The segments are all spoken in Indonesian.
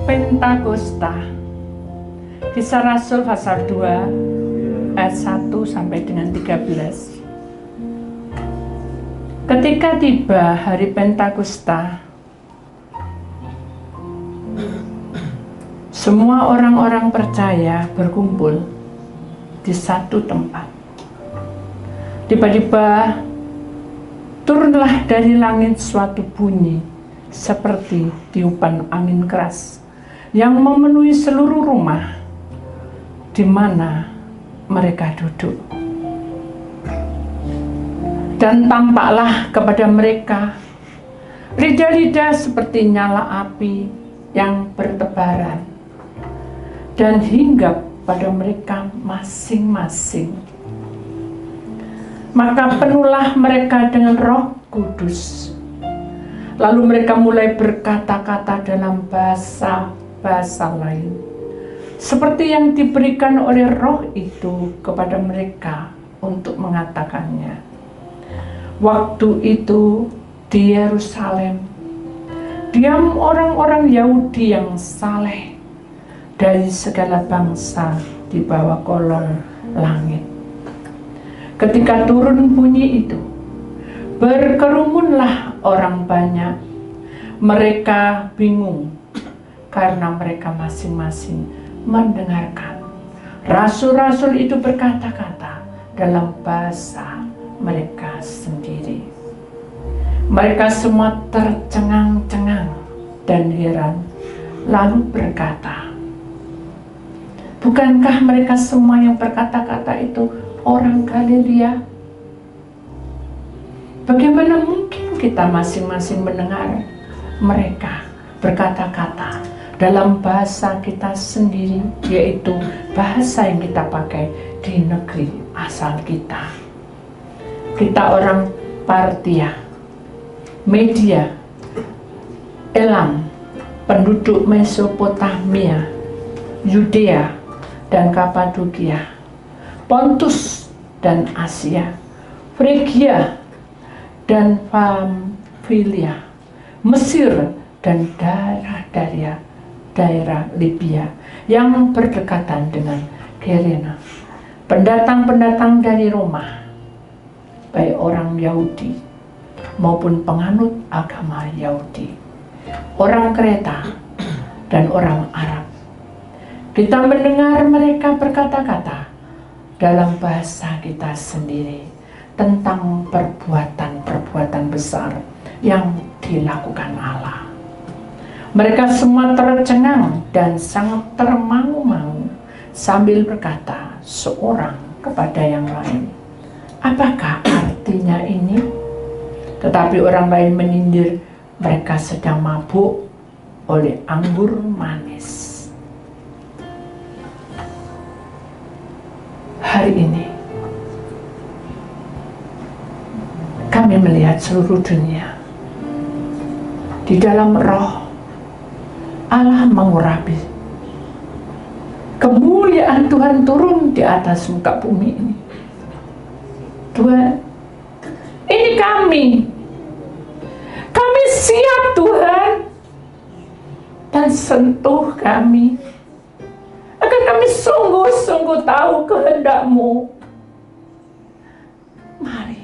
Pentakosta. Kisah Rasul pasal 2 ayat 1 sampai dengan 13. Ketika tiba hari Pentakosta, semua orang-orang percaya berkumpul di satu tempat. Tiba-tiba turunlah dari langit suatu bunyi seperti tiupan angin keras yang memenuhi seluruh rumah di mana mereka duduk. Dan tampaklah kepada mereka lidah-lidah seperti nyala api yang bertebaran dan hinggap pada mereka masing-masing. Maka penuhlah mereka dengan Roh Kudus. Lalu mereka mulai berkata-kata dalam bahasa lain, seperti yang diberikan oleh Roh itu kepada mereka untuk mengatakannya. Waktu itu di Yerusalem diam orang-orang Yahudi yang saleh dari segala bangsa di bawah kolong langit. Ketika turun bunyi itu, berkerumunlah orang banyak. Mereka bingung karena mereka masing-masing mendengarkan rasul-rasul itu berkata-kata dalam bahasa mereka sendiri. Mereka semua tercengang-cengang dan heran, lalu berkata, bukankah mereka semua yang berkata-kata itu orang Galilea? Bagaimana mungkin kita masing-masing mendengar mereka berkata-kata dalam bahasa kita sendiri, yaitu bahasa yang kita pakai di negeri asal kita. Kita orang Partia, Media, Elam, penduduk Mesopotamia, Yudea dan Kapadokia, Pontus dan Asia, Frigia dan Pamfilia, Mesir dan daerah Libya yang berdekatan dengan Kirene. Pendatang-pendatang dari Roma, baik orang Yahudi maupun penganut agama Yahudi, orang Kreta dan orang Arab. Kita mendengar mereka berkata-kata dalam bahasa kita sendiri tentang perbuatan-perbuatan besar yang dilakukan Allah. Mereka semua tercengang dan sangat termangu-mangu sambil berkata seorang kepada yang lain, apakah artinya ini? Tetapi orang lain menyindir mereka sedang mabuk oleh anggur manis. Hari ini kami melihat seluruh dunia di dalam Roh Allah mengurapi. Kemuliaan Tuhan turun di atas muka bumi ini. Tuhan, ini kami siap Tuhan, dan sentuh kami agar kami sungguh-sungguh tahu kehendak-Mu. Mari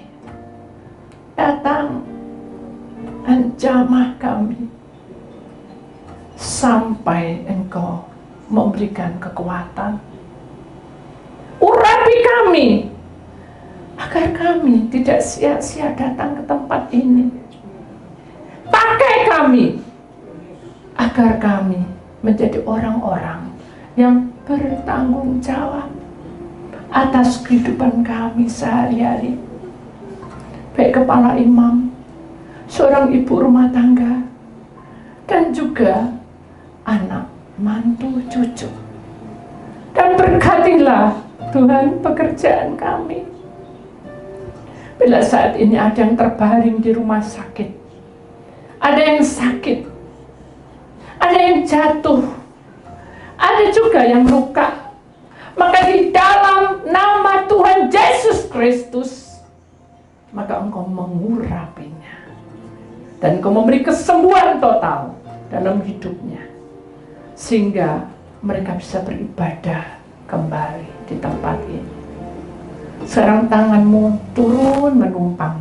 datang dan jamah kami sampai Engkau memberikan kekuatan. Urapi kami agar kami tidak sia-sia datang ke tempat ini. Pakai kami agar kami menjadi orang-orang yang bertanggung jawab atas kehidupan kami sehari-hari. Baik kepala imam, seorang ibu rumah tangga, dan juga anak, mantu, cucu. Dan berkatilah Tuhan pekerjaan kami. Bila saat ini ada yang terbaring di rumah sakit, ada yang sakit, ada yang jatuh, ada juga yang luka, maka di dalam nama Tuhan Yesus Kristus, maka Engkau mengurapinya dan Engkau memberi kesembuhan total dalam hidupnya, sehingga mereka bisa beribadah kembali di tempat ini. Sekarang tangan-Mu turun menumpang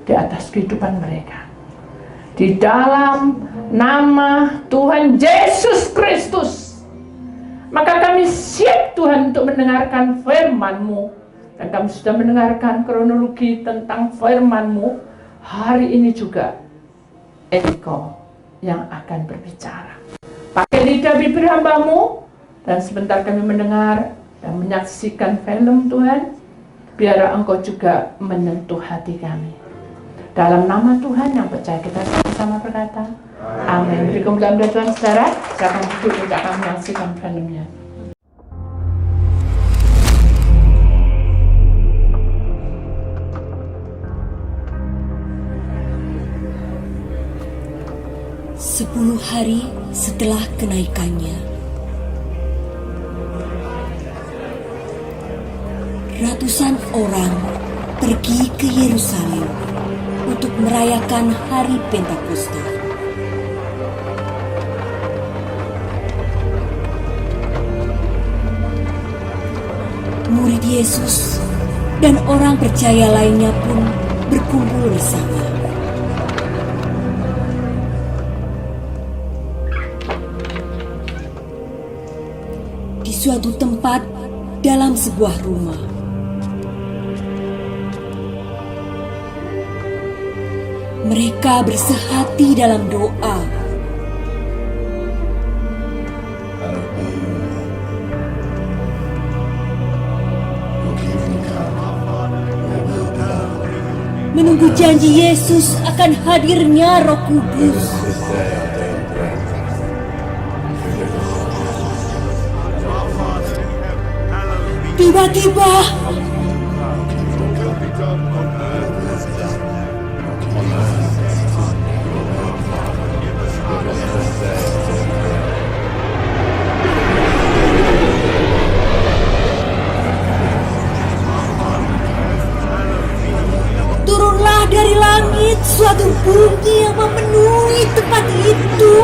di atas kehidupan mereka. Di dalam nama Tuhan Yesus Kristus, maka kami siap Tuhan untuk mendengarkan firman-Mu. Dan kami sudah mendengarkan kronologi tentang firman-Mu. Hari ini juga Engkau yang akan berbicara. Pakai lidah bibir hamba-Mu, dan sebentar kami mendengar dan menyaksikan film Tuhan. Biar Engkau juga menyentuh hati kami. Dalam nama Tuhan yang percaya, kita sama-sama berkata, amin. Beri kemuliaan Tuhan, saudara. Silakan duduk, kita akan menyaksikan filmnya. Sepuluh hari setelah kenaikannya, ratusan orang pergi ke Yerusalem untuk merayakan hari Pentakosta. Murid Yesus dan orang percaya lainnya pun berkumpul bersama. Di suatu tempat dalam sebuah rumah, mereka bersehati dalam doa. Menunggu janji Yesus akan hadirnya Roh Kudus. Tiba-tiba turunlah dari langit suatu bunyi yang memenuhi tempat itu.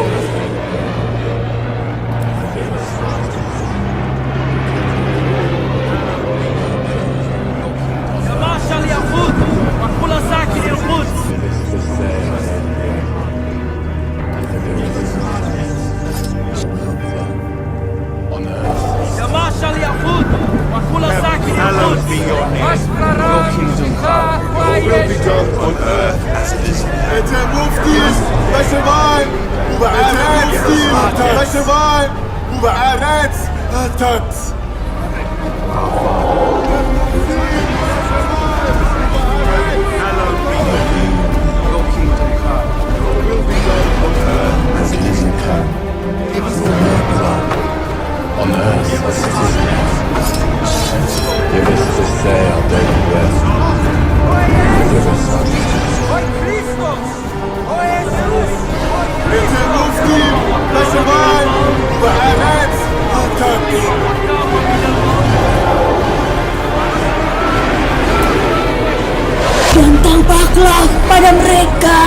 Dan tampaklah pada mereka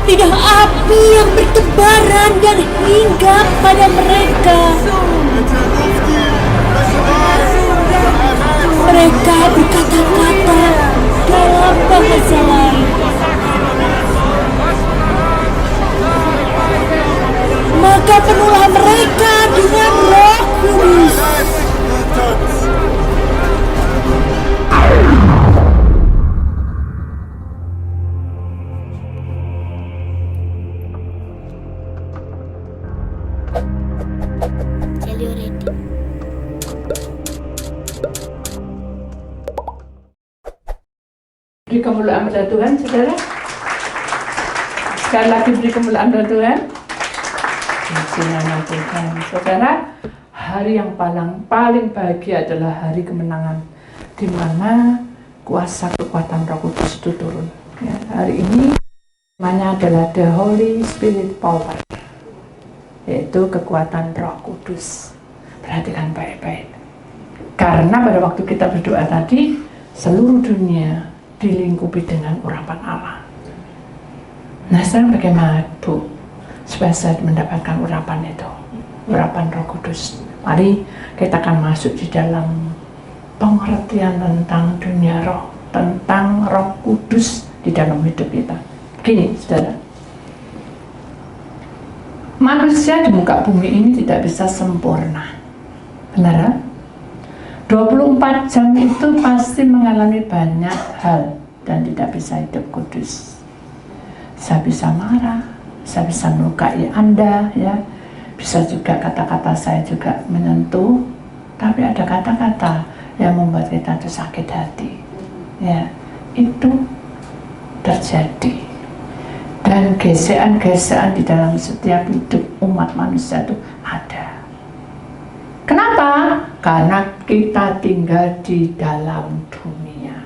lidah api yang bertebaran dan hinggap pada mereka. Mereka berkata-kata dalam bahasa lain. Maka penuhlah mereka dengan Roh Kudus. Beri kemuliaan pada Tuhan, saudara. Sekali lagi beri kemuliaan pada Tuhan. Tuhan. Saudara, hari yang paling bahagia adalah hari kemenangan, di mana kuasa kekuatan Roh Kudus itu turun. Ya, hari ini namanya adalah The Holy Spirit Power, yaitu kekuatan Roh Kudus. Perhatikan baik-baik. Karena pada waktu kita berdoa tadi, seluruh dunia dilingkupi dengan urapan Allah. Nah sekarang bagaimana Bu supaya saya mendapatkan urapan itu, urapan Roh Kudus? Mari kita akan masuk di dalam pengertian tentang dunia roh, tentang Roh Kudus di dalam hidup kita. Gini saudara, manusia di muka bumi ini tidak bisa sempurna, benar? 24 jam itu pasti mengalami banyak hal dan tidak bisa hidup kudus. Saya bisa marah, saya bisa melukai Anda, ya. Bisa juga kata-kata saya juga menyentuh, tapi ada kata-kata yang membuat kita itu sakit hati, ya. Itu terjadi. Dan gesekan-gesekan di dalam setiap hidup umat manusia itu ada. Kenapa? Karena kita tinggal di dalam dunia.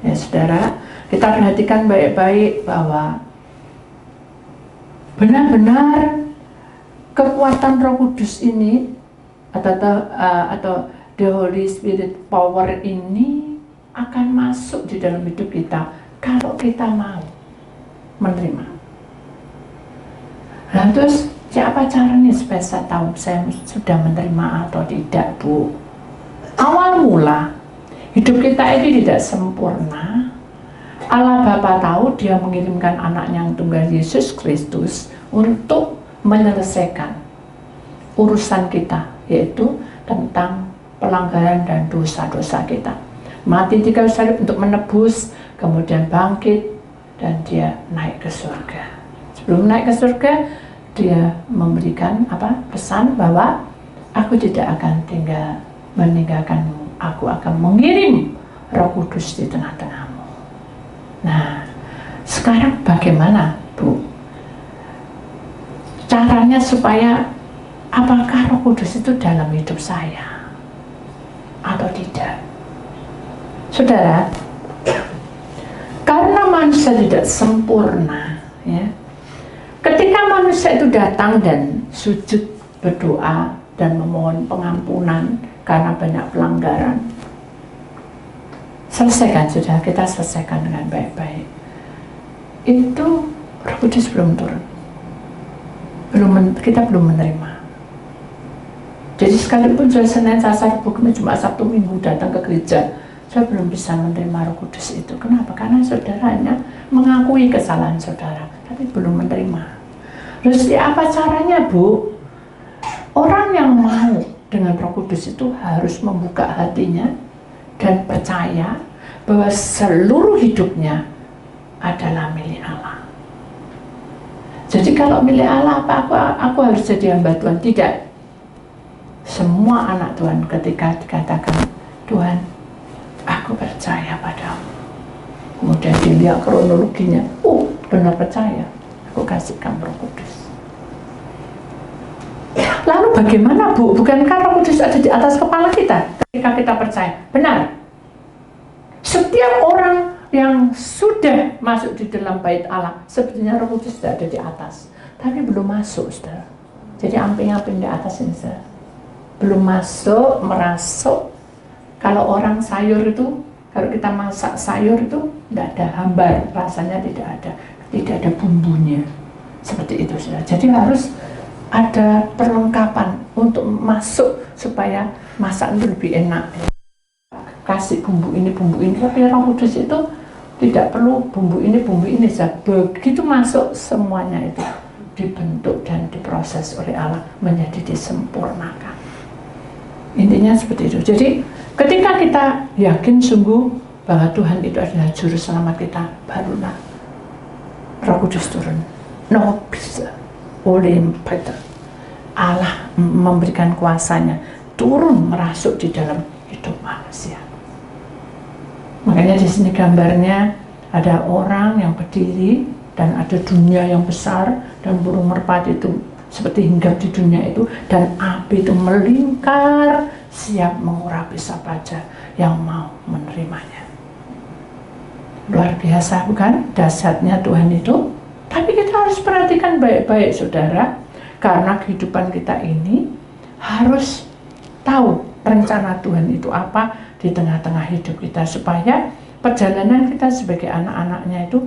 Ya saudara, kita perhatikan baik-baik bahwa benar-benar kekuatan Roh Kudus ini atau the Holy Spirit power ini akan masuk di dalam hidup kita kalau kita mau menerima. Nah terus siapa caranya supaya saya tahu saya sudah menerima atau tidak, Bu? Awal mula hidup kita ini tidak sempurna. Allah Bapa tahu Dia mengirimkan anaknya yang tunggal Yesus Kristus untuk menyelesaikan urusan kita, yaitu tentang pelanggaran dan dosa-dosa kita. Mati di kayu salib untuk menebus, kemudian bangkit, dan Dia naik ke surga. Sebelum naik ke surga, Dia memberikan pesan bahwa aku tidak akan meninggalkanmu, aku akan mengirim Roh Kudus di tengah-tengahmu. Nah, sekarang bagaimana, Bu? Caranya supaya apakah Roh Kudus itu dalam hidup saya atau tidak? Saudara, karena manusia tidak sempurna, ya. Ketika manusia itu datang dan sujud berdoa dan memohon pengampunan karena banyak pelanggaran, selesaikan sudah, kita selesaikan dengan baik-baik. Itu Roh Kudus belum turun, kita belum menerima. Jadi sekalipun saya Senin, Selasa, Rabu, Kamis, Jumat, Sabtu, Minggu datang ke gereja, saya belum bisa menerima Roh Kudus itu. Kenapa? Karena saudaranya mengakui kesalahan saudara, tapi belum menerima. Terus apa caranya, Bu? Orang yang mau dengan Roh Kudus itu harus membuka hatinya dan percaya bahwa seluruh hidupnya adalah milik Allah. Jadi kalau milik Allah, aku harus jadi hamba Tuhan? Tidak. Semua anak Tuhan ketika dikatakan, Tuhan, aku percaya padamu, kemudian dilihat kronologinya, benar percaya, aku kasihkan Roh Kudus. Lalu bagaimana, Bu? Bukankah Roh Kudus ada di atas kepala kita ketika kita percaya? Benar. Setiap orang yang sudah masuk di dalam bait Allah, sebetulnya Roh Kudus sudah ada di atas, tapi belum masuk, saudara. Jadi amping-amping di atas ini, saudara, belum masuk, merasuk. Kalau orang sayur itu, kalau kita masak sayur itu tidak ada hambar, rasanya tidak ada bumbunya, seperti itu, saudara. Jadi harus ada perlengkapan untuk masuk supaya masak itu lebih enak. Kasih bumbu ini, tapi Roh Kudus itu tidak perlu bumbu ini, begitu masuk semuanya itu dibentuk dan diproses oleh Allah menjadi disempurnakan. Intinya seperti itu. Jadi ketika kita yakin sungguh bahwa Tuhan itu adalah juru selamat kita, barulah Roh Kudus turun. No bisa oleh Peter, Allah memberikan kuasanya turun merasuk di dalam hidup manusia. Makanya di sini gambarnya ada orang yang berdiri dan ada dunia yang besar dan burung merpati itu seperti hinggap di dunia itu, dan api itu melingkar siap mengurapi siapa saja yang mau menerimanya. Luar biasa, bukan? Dahsyatnya Tuhan itu. Tapi kita harus perhatikan baik-baik, saudara, karena kehidupan kita ini harus tahu rencana Tuhan itu apa di tengah-tengah hidup kita, supaya perjalanan kita sebagai anak-anaknya itu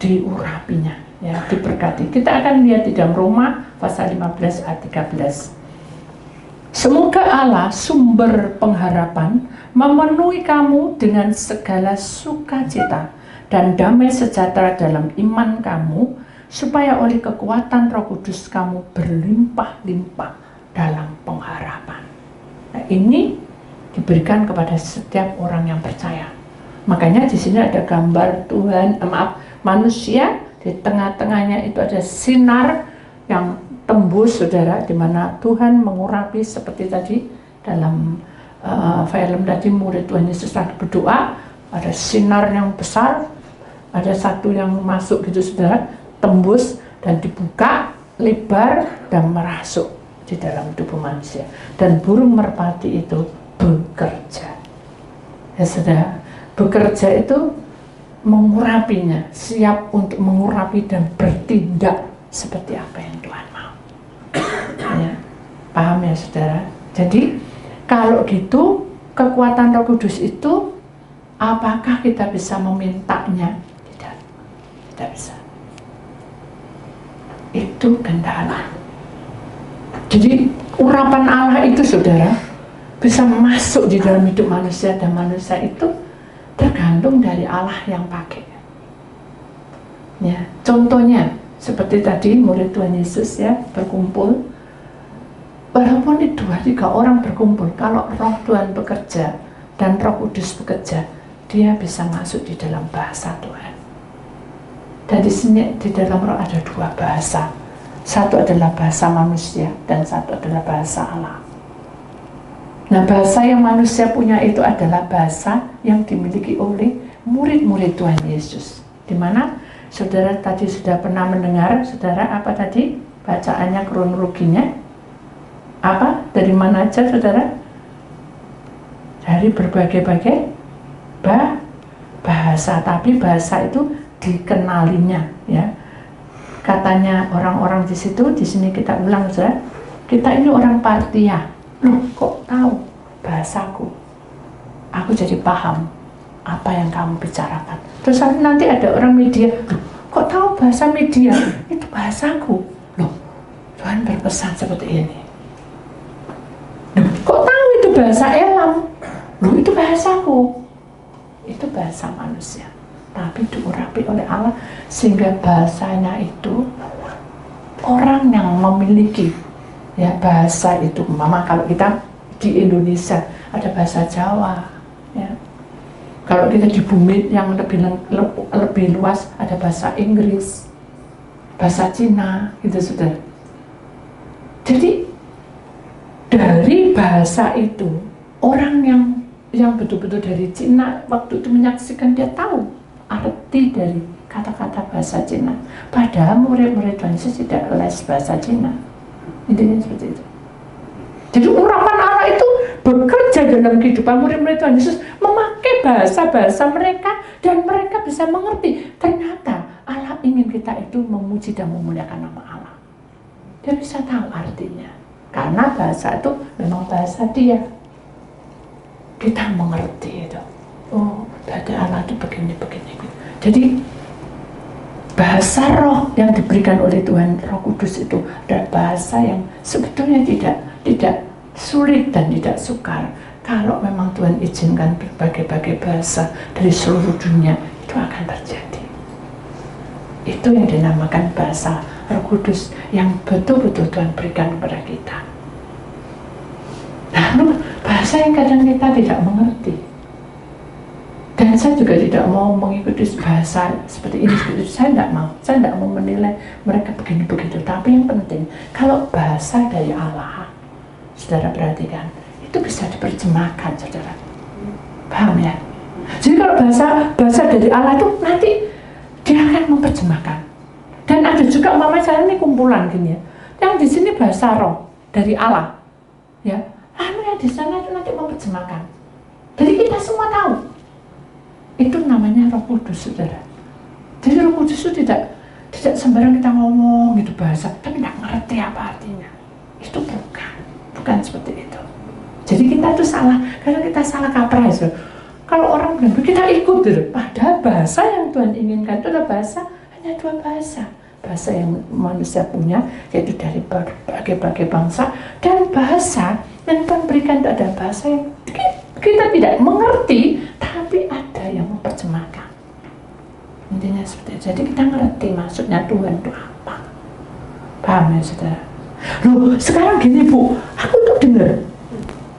diurapinya, ya, diberkati. Kita akan lihat di dalam Roma pasal 15 ayat 13. Semoga Allah sumber pengharapan memenuhi kamu dengan segala sukacita dan damai sejahtera dalam iman kamu, supaya oleh kekuatan Roh Kudus kamu berlimpah-limpah dalam pengharapan. Nah, ini diberikan kepada setiap orang yang percaya. Makanya di sini ada gambar manusia, di tengah-tengahnya itu ada sinar yang tembus, saudara, di mana Tuhan mengurapi seperti tadi dalam film tadi, murid Tuhan Yesus lagi berdoa, ada sinar yang besar, ada satu yang masuk gitu, saudara, tembus dan dibuka lebar dan merasuk di dalam tubuh manusia, dan burung merpati itu bekerja. Ya, saudara, bekerja itu mengurapinya, siap untuk mengurapi dan bertindak seperti apa yang Tuhan mau. Ya, paham ya, saudara? Jadi kalau gitu, kekuatan Roh Kudus itu apakah kita bisa memintanya? Tidak, tidak bisa. Itu kehendak Allah. Jadi urapan Allah itu, saudara, bisa masuk di dalam hidup manusia, dan manusia itu tergantung dari Allah yang pakai. Ya, contohnya seperti tadi murid Tuhan Yesus, ya, berkumpul. Walaupun 2-3 orang berkumpul, kalau Roh Tuhan bekerja dan Roh Kudus bekerja, dia bisa masuk di dalam bahasa Tuhan. Dan di sini di dalam Roh ada 2 bahasa. Satu adalah bahasa manusia dan satu adalah bahasa Allah. Nah, bahasa yang manusia punya itu adalah bahasa yang dimiliki oleh murid-murid Tuhan Yesus. Di mana saudara tadi sudah pernah mendengar, saudara, apa tadi bacaannya, kronologinya? Apa? Dari mana aja, saudara? Dari berbagai-bagai bahasa, tapi bahasa itu dikenalinya, ya. Katanya orang-orang di situ, di sini kita ulang, saudara, kita ini orang Partia. Loh, kok tahu bahasaku? Aku jadi paham apa yang kamu bicarakan. Terus nanti ada orang media, loh, kok tahu bahasa media? Itu bahasaku. Loh, Tuhan berpesan seperti ini. Loh, kok tahu itu bahasa Elam? Loh, itu bahasaku. Itu bahasa manusia, tapi diurapi oleh Allah sehingga bahasanya itu orang yang memiliki, ya, bahasa itu. Mama, kalau kita di Indonesia ada bahasa Jawa, ya. Kalau kita di bumi yang lebih luas ada bahasa Inggris, bahasa Cina, gitu, sudah. Jadi dari bahasa itu, orang yang betul-betul dari Cina waktu itu menyaksikan, dia tahu arti dari kata-kata bahasa Cina. Padahal murid-murid Tuhan Yesus tidak les bahasa Cina. Intinya seperti itu. Jadi urapan Allah itu bekerja dalam kehidupan murid-murid Tuhan Yesus, memakai bahasa-bahasa mereka, dan mereka bisa mengerti. Ternyata Allah ingin kita itu memuji dan memuliakan nama Allah. Dia bisa tahu artinya, karena bahasa itu memang bahasa dia. Kita mengerti itu. Oh, berarti Allah itu begini-begini. Jadi bahasa roh yang diberikan oleh Tuhan, Roh Kudus itu adalah bahasa yang sebetulnya tidak sulit dan tidak sukar. Kalau memang Tuhan izinkan berbagai-bagai bahasa dari seluruh dunia, itu akan terjadi. Itu yang dinamakan bahasa Roh Kudus yang betul-betul Tuhan berikan kepada kita. Lalu bahasa yang kadang kita tidak mengerti. Dan saya juga tidak mau mengikuti bahasa seperti ini, seperti itu. Saya tidak mau menilai mereka begini begitu. Tapi yang penting, kalau bahasa dari Allah, saudara perhatikan, itu bisa diterjemahkan, saudara. Paham ya? Jadi kalau bahasa dari Allah itu nanti dia akan memperjemahkan. Dan ada juga umpamanya saya ini kumpulan gini ya, yang di sini bahasa roh dari Allah, ya. Lalu yang di sana itu nanti memperjemahkan. Jadi kita semua tahu. Itu namanya Roh Kudus, saudara. Jadi Roh Kudus itu tidak sembarang kita ngomong gitu bahasa, tapi tidak ngerti apa artinya. Itu bukan seperti itu. Jadi kita itu salah, karena kita salah kaprah. Kalau orang bilang kita ikut, gitu. Padahal bahasa yang Tuhan inginkan itu adalah bahasa hanya 2 bahasa. Bahasa yang manusia punya, yaitu dari berbagai bangsa, dan bahasa yang Tuhan berikan ada bahasa yang kita tidak mengerti, tapi ada yang memperjemahkan. Intinya seperti itu. Jadi kita ngerti maksudnya Tuhan itu apa. Paham ya saudara? Loh, sekarang gini Bu, aku tuh dengar.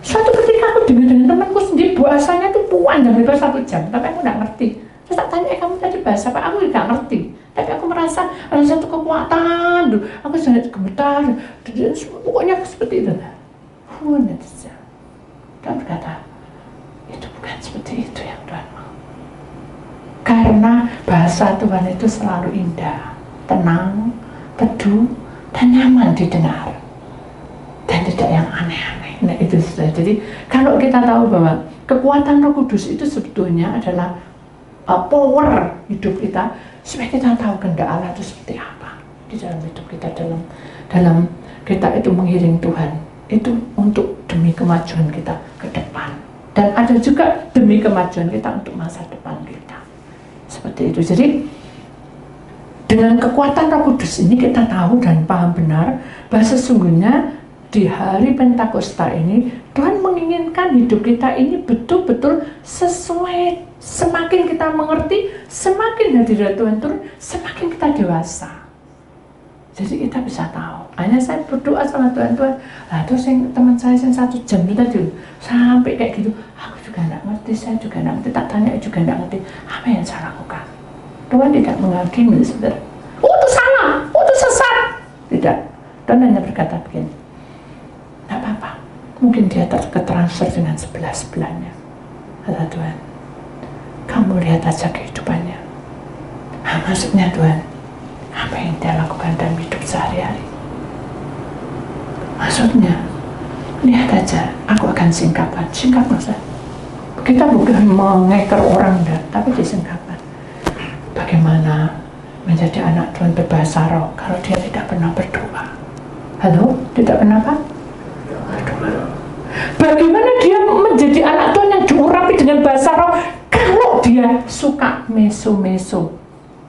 Suatu ketika aku dengar dengan temanku sendiri, bahasanya tuh panjang lebar 1 jam, tapi aku nggak ngerti. Terus tak tanya, kamu tadi bahasa apa? Aku nggak ngerti. Tapi aku merasa ada satu kekuatan, aku sangat gemetar, pokoknya seperti itu. Dan berkata, itu bukan seperti itu yang Tuhan mau. Karena bahasa Tuhan itu selalu indah, tenang, teduh, dan nyaman didengar, dan tidak yang aneh-aneh. Nah itu sudah. Jadi kalau kita tahu bahwa kekuatan Roh Kudus itu sebetulnya adalah power hidup kita, supaya kita tahu kehendak Allah itu seperti apa di dalam hidup kita, dalam kita itu mengiring Tuhan, itu untuk demi kemajuan kita ke depan, dan ada juga demi kemajuan kita untuk masa depan kita, seperti itu. Jadi dengan kekuatan Roh Kudus ini kita tahu dan paham benar bahwa sesungguhnya di hari Pentakosta ini Tuhan menginginkan hidup kita ini betul-betul sesuai. Semakin kita mengerti, semakin hadirat Tuhan turun, semakin kita dewasa. Jadi kita bisa tahu. Hanya saya berdoa sama Tuhan, terus yang teman saya yang 1 jam itu tadi sampai kayak gitu, aku juga nggak ngerti, saya juga nggak ngerti, tak tanya juga nggak ngerti apa yang saya lakukan. Tuhan tidak menghakimi, saudara. Oh itu salah, oh itu sesat. Tidak. Tuhan hanya berkata begini, nggak apa-apa. Mungkin dia tertransfer dengan sebelahnya. Kata Tuhan, kamu lihat aja kehidupannya. Maksudnya Tuhan, apa yang dia lakukan dalam hidup sehari-hari? Maksudnya, lihat aja, aku akan singkapkan. Singkap masa? Kita bukan mengeker orang, tapi disingkapkan. Bagaimana menjadi anak Tuhan berbahasa roh kalau dia tidak pernah berdoa? Halo? Tidak pernah apa? Berdoa. Bagaimana dia menjadi anak Tuhan yang diurapi dengan bahasa roh kalau dia suka meso-meso?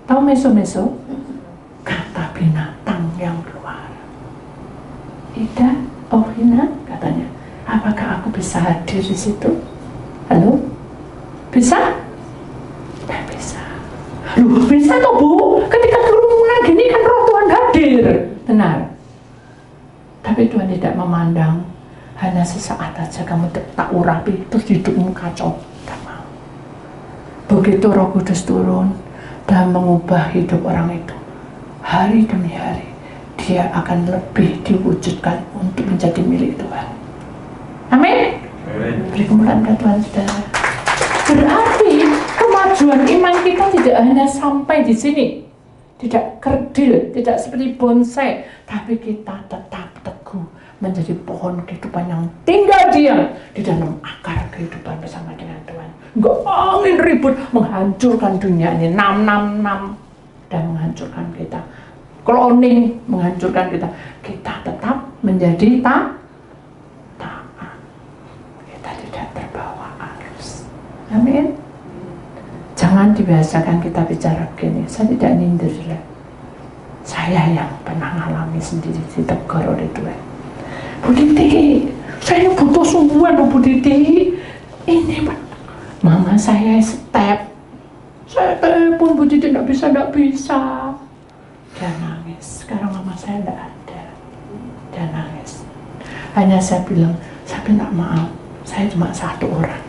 Tahu meso-meso? Kata binatang yang keluar. Ida, Ohina, katanya, apakah aku bisa hadir di situ? Halo? Bisa? Tidak bisa. Loh, bisa toh Bu? Ketika kerumunan gini kan roh Tuhan hadir. Benar. Tapi Tuhan tidak memandang hanya sesaat aja kamu tak urapi terus hidupmu kacau. Tidak mau. Begitu Roh Kudus turun dan mengubah hidup orang itu, hari demi hari dia akan lebih diwujudkan untuk menjadi milik Tuhan. Amin. Beri kemuliaan kepada Tuhan, saudara. Berarti kemajuan iman kita tidak hanya sampai di sini, tidak kerdil, tidak seperti bonsai, tapi kita tetap teguh menjadi pohon kehidupan yang tinggal diam di dalam akar kehidupan bersama dengan Tuhan. Enggak angin ribut menghancurkan dunia ini, nam dan menghancurkan kita, cloning menghancurkan kita. Kita tetap menjadi taat. Kita tidak terbawa arus. Amin. Jangan dibiasakan kita bicara begini. Saya tidak nyindir. Saya yang pernah mengalami sendiri ditegur oleh Tuhan. Bu Titi, saya butuh sungguhan Bu Titi. Ini Pak, mama saya step. Saya telepon Bu Titi tidak bisa. Dia nangis. Sekarang mama saya tidak ada. Dia nangis. Hanya saya bilang, saya minta maaf. Saya cuma 1 orang.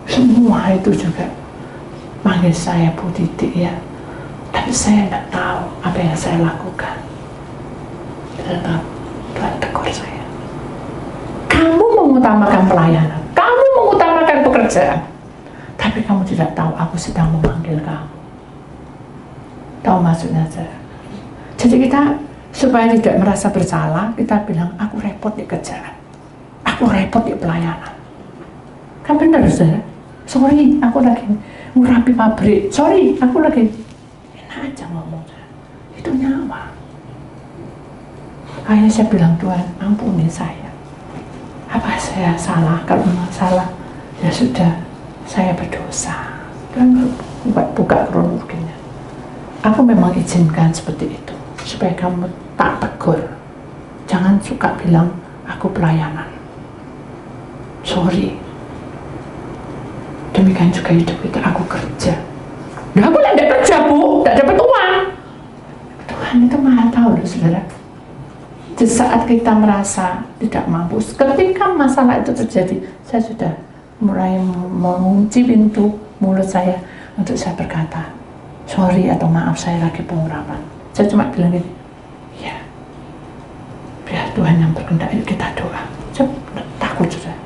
Semua itu juga manggil saya Bu Titi ya. Tapi saya tidak tahu apa yang saya lakukan. Tetap Tuhan tegur saya. Kamu mengutamakan pelayanan, kamu mengutamakan pekerjaan, tapi kamu tidak tahu aku sedang memanggil kamu. Tahu maksudnya saudara? Jadi kita supaya tidak merasa bersalah, kita bilang aku repot di kerjaan, aku repot di pelayanan. Kan benar saudara? Sorry, aku lagi ngurapi pabrik. Sorry, aku lagi. Enak aja ngomong. Itu nyawa. Akhirnya saya bilang, Tuhan, ampuni saya. Apa saya salah? Kalau memang salah, ya sudah, saya berdosa. Tuhan buka kronologinya. aku memang izinkan seperti itu supaya kamu tak tegur. Jangan suka bilang aku pelayanan. Sorry. Demikian juga hidup kita, aku kerja. Nah, aku tidak kerja, Bu, tidak dapat uang. Tuhan itu maha tahu loh, saudara. Di saat kita merasa tidak mampu, ketika masalah itu terjadi, saya sudah mulai mengunci pintu mulut saya untuk saya berkata, sorry atau maaf, saya lagi pengurapan. Saya cuma bilang gini, ya, biar Tuhan yang berkehendak, yuk kita doa. Saya takut sudah,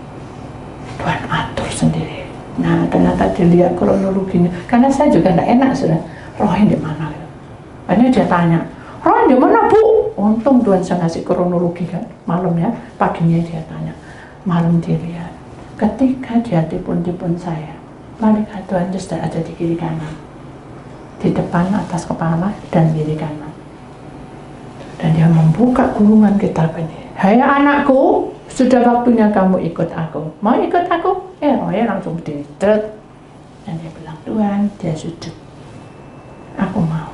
Tuhan atur sendiri. Nah, ternyata dilihat kronologinya, karena saya juga tidak enak sudah, rohnya di mana? Akhirnya dia tanya, rohnya di mana, Bu? Untung Tuhan saya ngasih kronologi kan, malam ya, paginya dia tanya, malam dilihat, ketika dia tipun-tipun saya, malaikat Tuhan itu sudah ada di kiri kanan, di depan, atas kepala, dan kiri kanan. Dan dia membuka gulungan kitab ini. Hai anakku, sudah waktunya kamu ikut aku. Mau ikut aku? Rohnya langsung didet. Dan dia bilang, Tuhan, dia sujud. Aku mau.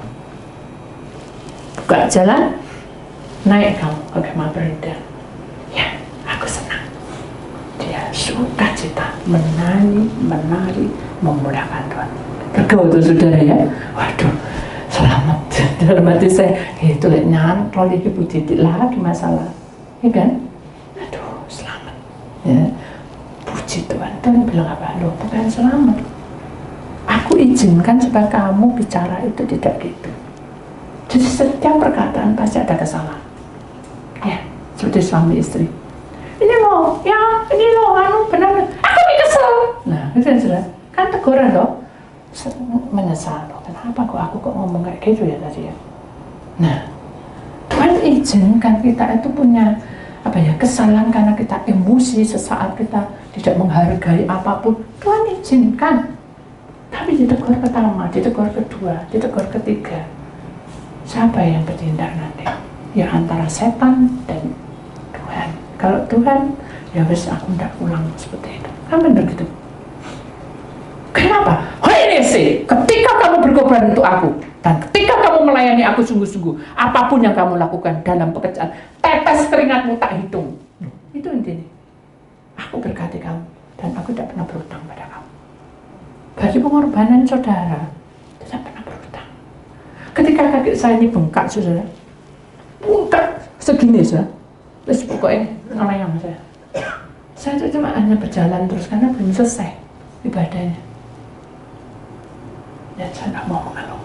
Buka jalan, naik kamu ke kemah beredar. Ya, aku senang. Dia suka cita, menari, memuliakan Tuhan. Tegau tuh saudara ya. Waduh, selamat. Dalam hati saya, itu nyantol lagi Bu Titik lagi masalah. Ya kan? Aduh, selamat. Ya. Puji Tuhan. Tuhan bilang apa? Loh, bukan selamat. Aku izinkan supaya kamu bicara itu tidak gitu. Jadi setiap perkataan pasti ada kesalahan. Ya, seperti suami istri. Ini loh, ya, ini loh, benar. Aku ini kesel. Nah, itu sudah. Kan teguran loh. Menyesal loh. Kenapa aku kok ngomong kayak gitu ya tadi ya? Nah, Tuhan izinkan kita itu punya kesalahan karena kita emosi sesaat kita tidak menghargai apapun. Tuhan izinkan. Tapi ditegur pertama, ditegur kedua, ditegur ketiga. Siapa yang bertindak nanti? Ya antara setan dan Tuhan. Kalau Tuhan, ya wes aku tidak ulang seperti itu. Kan benar gitu. Kenapa? Ini sih, ketika kamu berkorban untuk aku dan ketika kamu melayani aku sungguh-sungguh, apapun yang kamu lakukan dalam pekerjaan, tetes keringatmu tak hitung. Itu intinya. Aku berkati kamu dan aku tidak pernah berutang pada kamu. Bagi pengorbanan saudara, tidak pernah berutang. Ketika kaki saya ini bengkak, saudara, bengkak segini saja, terus pokoknya ngelayang saya. Saya itu cuma hanya berjalan terus karena belum selesai ibadahnya. Ya, saya tidak mau mengeluh.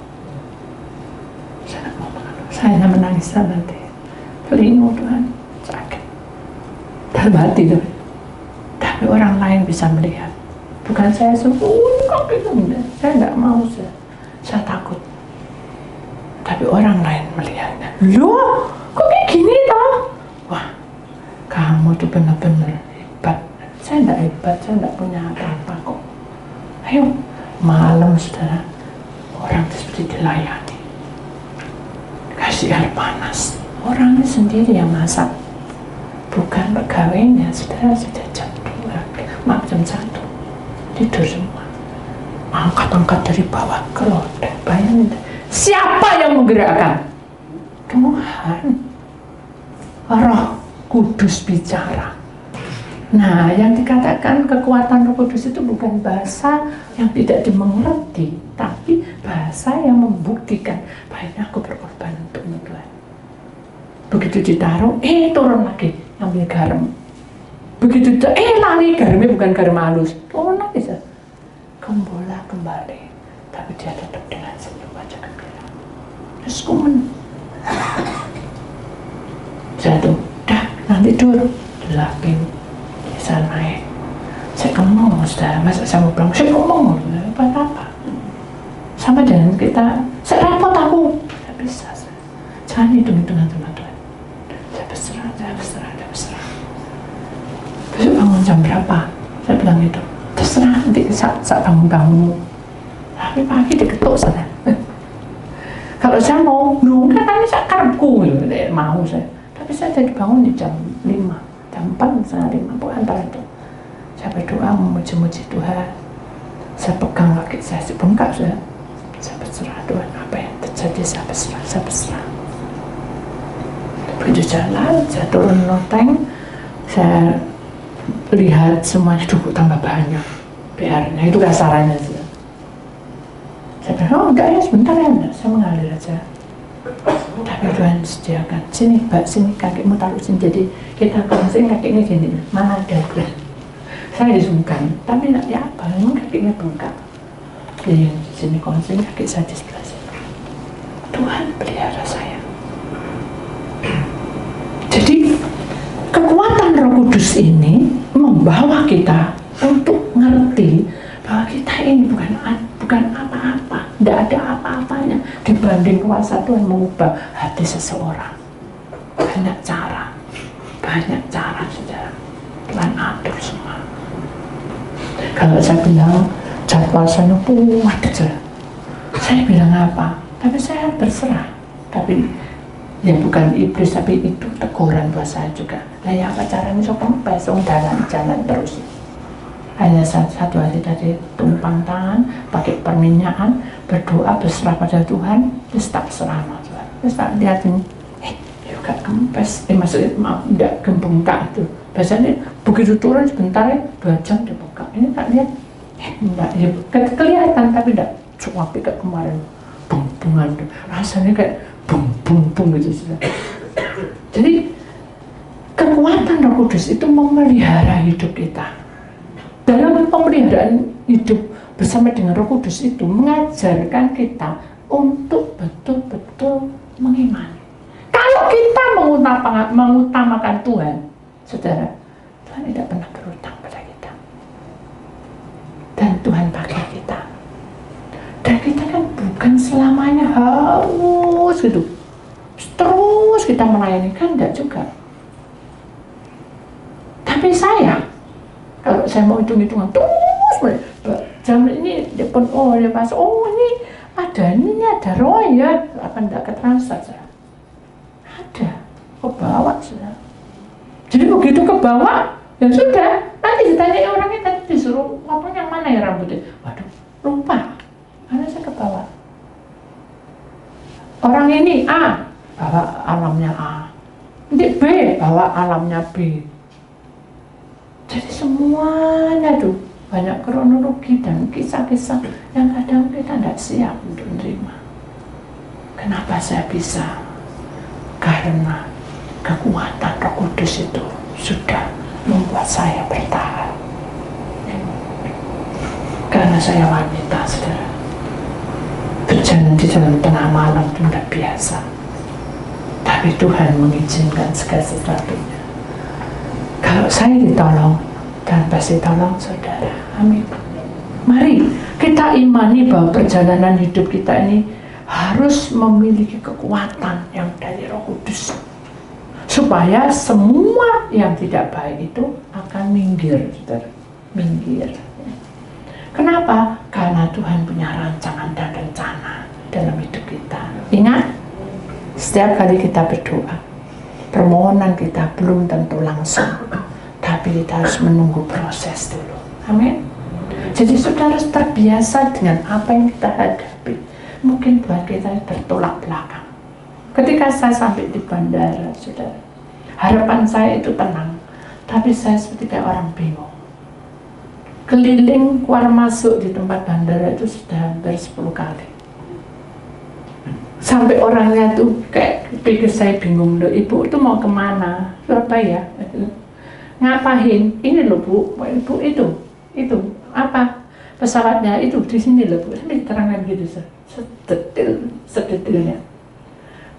Saya hanya menangis nanti. Pelinu Tuhan, sakit. Dalam hati tuh. Tapi orang lain bisa melihat. Bukan saya suruh, kok gitu. Saya tidak mau, saya takut. Tapi orang lain melihatnya. Loh, kok kayak gini toh? Wah, kamu tuh benar-benar hebat. Saya tidak hebat, saya tidak punya apa-apa kok. Ayo, malam saudara. Orang itu seperti dilayani, kasih air panas, orangnya sendiri yang masak, bukan pegawainya. Saudara sudah jam 2, jam 1, tidur semua, angkat-angkat dari bawah ke lodeh. Bayangin, siapa yang menggerakkan? Tuhan, Roh Kudus bicara. Nah, yang dikatakan kekuatan Roh Kudus itu bukan bahasa yang tidak dimengerti, tapi bahasa yang membuktikan baiknya aku berkorban untuk Tuhan. Begitu ditaruh, turun lagi ambil garam. Begitu lari, garamnya bukan garam halus, turun lagi saja. Gembola kembali, tapi dia tetap dengan senyum wajah gembira. Terus kumen. Jatuh, dah nanti tidur, lagi. Saya naik, saya ngomong, sudah, masa saya mau bilang, saya ngomong, apa-apa. Sama dengan kita, saya repot aku, tidak bisa. Jangan hitung-hitungan sama Tuhan. Saya berserah. Besok bangun jam berapa? Saya bilang itu, terserah nanti saat bangun-bangun. Tapi pagi diketuk saya. Kalau saya mau, katanya saya karepku, mau saya. Tapi saya jadi bangun di jam 5. Jam 4, setengah 5, antara itu. Saya berdoa memuji-muji Tuhan. Saya pegang kaki saya, bengkak saya berserah Tuhan apa yang terjadi. Jadi saya berserah. Begitu jalan, saya turun loteng, saya lihat semuanya cukup tambah banyak PR-nya, itu kasarannya sih. Saya bilang, oh enggak ya, sebentar ya, enggak. Saya mengalir aja. Tapi Tuhan sediakan, sini Mbak, sini kakimu taruh sini. Jadi kita konsing kakinya gini, mana ada berat. Saya disungkan, tapi ya apa, memang kakinya bengkak. Jadi sini konsing, kaki saya di sebelah sini. Tuhan pelihara saya. Jadi kekuatan Roh Kudus ini membawa kita untuk ngerti bahwa kita ini bukan apa-apa, tidak ada apa-apanya dibanding kuasa Tuhan mengubah hati seseorang. Banyak cara, saudara. Tuhan atur semua. Kalau saya bilang jadwal saya kuat aja, saya bilang apa? Tapi saya berserah. Tapi ya bukan iblis, tapi itu teguran buat saya juga. Nah ya apa caranya so kempes, jalan terus. Hanya satu hari tadi tumpang tangan, pakai perminyakan, berdoa, berserah pada Tuhan, terus tak serah sama Tuhan. Terus tak lihatin, juga kempes, maksudnya maaf, tidak gembengkak itu. Biasanya begitu turun sebentar 2 jam dia buka. Ini tak lihat, enggak, ya kelihatan tapi tidak sampai kayak kemarin, bung-bungan, rasanya kayak bung-bung gitu. Jadi kekuatan Roh Kudus itu memelihara hidup kita. Dalam pemeliharaan hidup bersama dengan Roh Kudus itu mengajarkan kita untuk betul-betul mengimani. Kalau kita mengutamakan Tuhan, saudara, Tuhan tidak pernah berutang pada kita. Dan Tuhan pakai kita. Dan kita kan bukan selamanya harus gitu. Terus kita melayani, kan enggak juga. Tapi kalau saya mau hitung-hitungan terus jam ini dia pun dia pas ini ada roh ya, akan tidak ketransfer saya. Ada kebawa sudah. Jadi begitu kebawa ya sudah, nanti ditanya orangnya tadi disuruh ngomong yang mana ya rambutnya, waduh lupa karena saya kebawa. Orang ini A bawa alamnya A, nanti B bawa alamnya B. Jadi semuanya tuh banyak kronologi dan kisah-kisah yang kadang kita tidak siap untuk menerima. Kenapa saya bisa? Karena kekuatan Roh Kudus itu sudah membuat saya bertahan. Karena saya wanita, saudara. Berjalan di dalam tengah malam itu tidak biasa. Tapi Tuhan mengizinkan segala sesuatunya. Kalau saya ditolong, dan pasti tolong saudara. Amin. Mari kita imani bahwa perjalanan hidup kita ini harus memiliki kekuatan yang dari Roh Kudus, supaya semua yang tidak baik itu akan minggir, saudara. Minggir. Kenapa? Karena Tuhan punya rancangan dan rencana dalam hidup kita. Ingat, setiap kali kita berdoa, permohonan kita belum tentu langsung, tapi kita harus menunggu proses dulu. Amin. Jadi saudara harus terbiasa dengan apa yang kita hadapi. Mungkin buat kita bertolak belakang. Ketika saya sampai di bandara, saudara, harapan saya itu tenang, tapi saya seperti kayak orang bingung. Keliling keluar masuk di tempat bandara itu sudah hampir 10 kali. Sampai orangnya tuh kayak pikir saya bingung, loh ibu itu mau kemana? Surabaya. Ngapain? Ini loh bu, ibu itu apa? Pesawatnya itu di sini loh bu. Sampai diterangkan gitu, sedetilnya.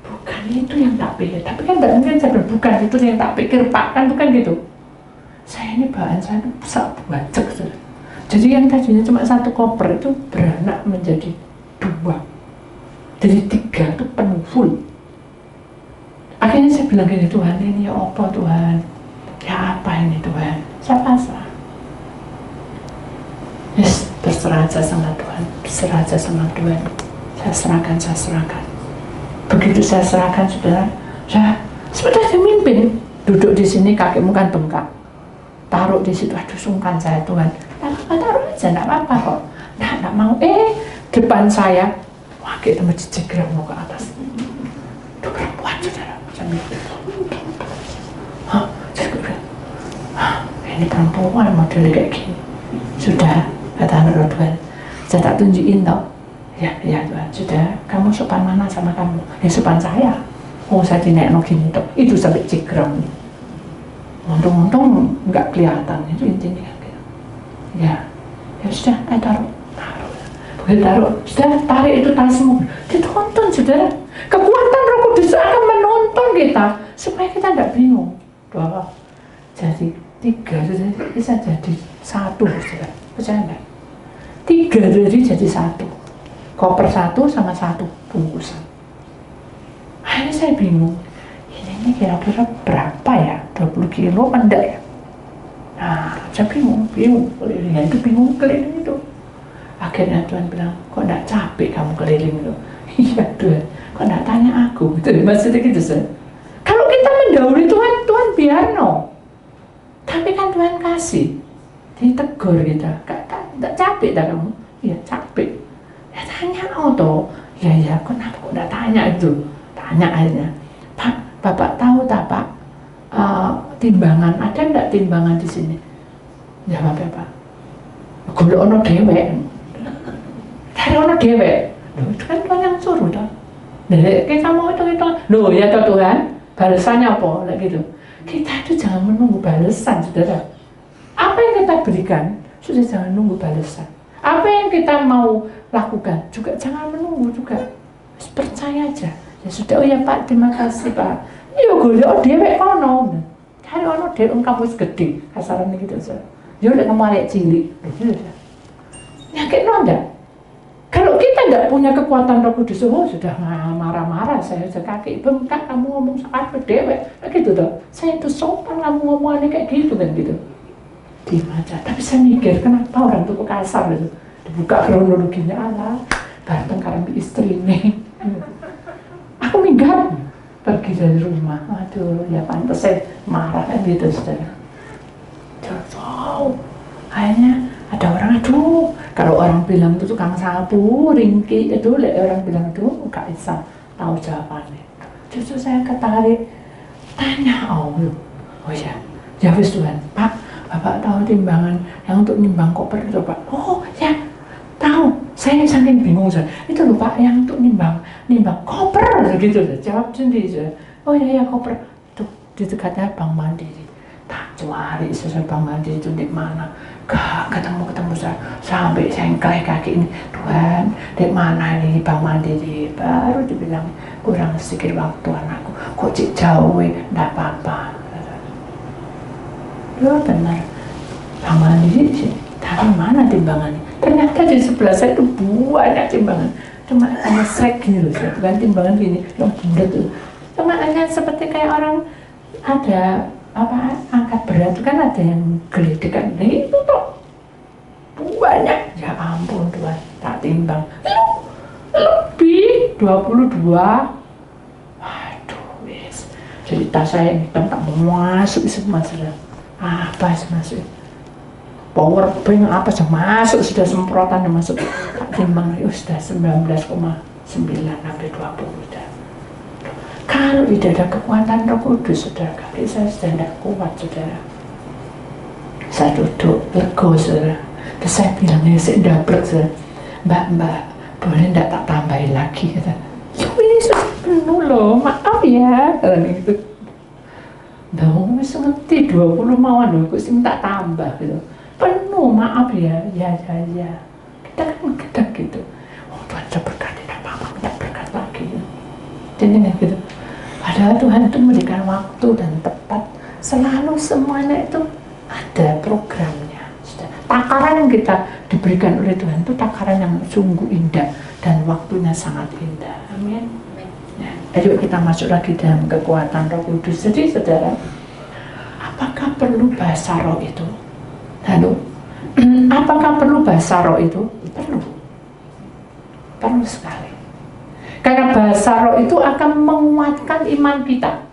Bukan itu yang tak pikir, tapi kan tidak mungkin saya bilang, bukan itu yang tak pikir pak, kan bukan gitu. Saya ini bawaan saya itu besar banget. Jadi yang tadinya cuma 1 koper itu beranak menjadi 2. Jadi 3 itu penuh full. Akhirnya saya bilang gini, Tuhan ini ya apa Tuhan? Ya apa ini Tuhan? Saya pasrah. Yes, berserah aja sama Tuhan. Berserah aja sama Tuhan. Saya serahkan. Begitu saya serahkan, saudara, saya sebentar mimpin. Duduk di sini kakimu kan bengkak. Taruh di situ, aduh sungkan saya Tuhan. Taruh aja, enggak apa-apa kok. Enggak mau. Depan saya Pakai sama cekrek mau ke atas. Itu perempuan saudara. Saya mikir, ini perempuan model kayak gini. Sudah, kata anak Tuhan, saya tak tunjukin toh. Ya Tuhan, sudah. Kamu sopan mana sama kamu? Ya sopan saya. Oh saya dinekno gini toh. Itu sampai cekrek. Untung-untung nggak kelihatan, itu intinya gitu. Ya sudah, taruh. Begitu taruh, sudah tarik itu tasmu. Ditonton saudara. Kekuatan Roh Kudus akan menuntun kita supaya kita tidak bingung. Bahwa jadi 3 saudara bisa jadi 1 saudara. Percaya nggak? 3 jadi 1. Koper 1 sama 1 bungkusan. Akhirnya saya bingung. Ini kira-kira berapa ya? 20 kilo kan enggak ya? Nah, saya bingung keliling itu, bingung keliling itu. Akhirnya Tuhan bilang, kok enggak capek kamu keliling itu? Iya Tuhan, kok enggak tanya aku? Itu maksudnya gitu sih. Kalau kita mendahului Tuhan, Tuhan biar no. Tapi kan Tuhan kasih, ditegur kita, enggak capek dah kamu? Iya capek. Ya tanya toh. Ya, kenapa kok enggak tanya itu? Tanya akhirnya. Pak, Bapak tahu tak Pak, timbangan, ada enggak timbangan di sini? Jawabnya Pak, golek ono dewek. Dari ono dewek. Loh, itu kan Tuhan yang suruh toh. Dari kita mau itu. Loh ya toh Tuhan, balasannya apa? Kayak gitu. Kita itu jangan menunggu balasan, saudara. Apa yang kita berikan, sudah jangan nunggu balasan. Apa yang kita mau lakukan, juga jangan menunggu juga. Percaya aja. Ya sudah, oh ya Pak, terima kasih Pak. Ya golek dhewek kono. Cari ono dhewek kampus gede, kasarane gitu saja. Ya udah kamu arek cilik. Nyakitno ndak? Kalau kita tidak punya kekuatan Roh Kudus, oh sudah marah-marah, saya aja kaki bengkak, kamu ngomong sakit dhewek. Gitu toh. Saya itu sopan kamu ngomongannya kayak gitu kan gitu. Diam aja. Tapi saya mikir, kenapa orang itu kasar gitu. Dibuka kronologinya, Allah, bareng karena istri nih. Aku minggat pergi dari rumah. Aduh, ya pantas saya marah kan gitu saudara. Jauh. Akhirnya ada orang, aduh, kalau orang bilang itu tukang sapu, ringki, itu orang bilang itu nggak bisa tahu jawabannya. Justru saya ketarik, tanya oh ya wis Tuhan, Pak, Bapak tahu timbangan yang untuk nimbang koper itu Pak? Oh ya, tahu. Saya saking bingung saja. Itu loh Pak, yang untuk nimbang koper gitu. Jawab sendiri saja. Oh ya koper. Tuh di dekatnya Bank Mandiri. Tak cari sesuai Bank Mandiri itu di mana? Gak ketemu saya. Sampai sengklek kaki ini. Tuhan, di mana ini Bank Mandiri? Baru dibilang kurang sedikit waktu anakku. Kok cik jauh? Nggak apa-apa. Loh benar. Bank Mandiri sih. Dari mana timbangannya? Ternyata di sebelah saya itu banyak timbangan. Cuma hanya srek gini loh, bukan timbangan gini yang bulat tuh. Cuma hanya seperti kayak orang ada angkat berat itu kan ada yang geledekan. Nah itu toh banyak. Ya ampun Tuhan, tak timbang. Lebih 22. Aduh wes. Jadi tas saya hitam tak mau masuk semua sudah. Apa masuk? Power bank apa sih masuk, sudah semprotan yang masuk timbang sudah 19,9 sampai 20 sudah. Kalau tidak ada kekuatan Roh Kudus saudara, kaki saya sudah tidak kuat saudara. Saya duduk lego saudara. Terus saya bilang saya dablek saudara, Mbak boleh tidak tak tambahin lagi kata. Ini sudah penuh loh, maaf ya kata gitu. Dong wis ngerti 20 mawon lho, kok sing tak tambah gitu. Penuh, maaf ya. Kita kan gedek gitu. Oh Tuhan saya berkati, tidak apa-apa, minta berkat lagi. Jadi gitu. Padahal Tuhan itu memberikan waktu dan tepat. Selalu semuanya itu ada programnya. Takaran yang kita diberikan oleh Tuhan itu takaran yang sungguh indah dan waktunya sangat indah. Amin. Ya, ayo kita masuk lagi dalam kekuatan Roh Kudus. Jadi saudara, apakah perlu bahasa roh itu? Lalu, apakah perlu bahasa roh itu? Perlu sekali. Karena bahasa roh itu akan menguatkan iman kita.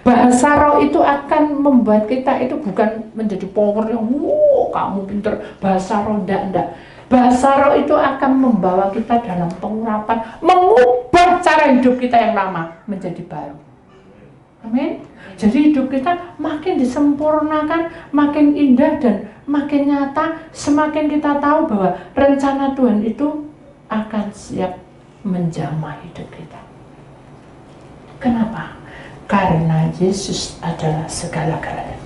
Bahasa roh itu akan membuat kita itu bukan menjadi power yang kamu pinter bahasa roh, enggak. Bahasa roh itu akan membawa kita dalam pengurapan, mengubah cara hidup kita yang lama menjadi baru. Amin. Jadi hidup kita makin disempurnakan, makin indah dan makin nyata, semakin kita tahu bahwa rencana Tuhan itu akan siap menjamah hidup kita. Kenapa? Karena Yesus adalah segala-galanya.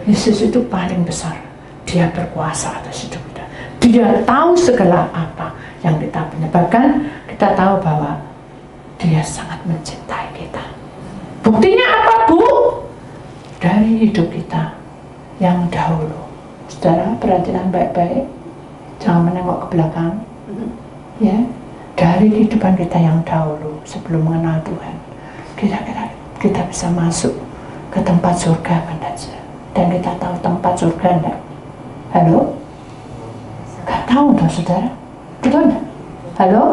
Yesus itu paling besar. Dia berkuasa atas hidup kita. Dia tahu segala apa yang kita punya. Bahkan kita tahu bahwa Dia sangat mencintai kita. Buktinya apa, Bu? Dari hidup kita yang dahulu. Saudara, perhatikan baik-baik. Jangan menengok ke belakang. Ya, dari kehidupan kita yang dahulu sebelum mengenal Tuhan, kita bisa masuk ke tempat surga apa saja. Dan kita tahu tempat surga enggak? Halo? Gak tahu dong saudara? Betul enggak? Halo?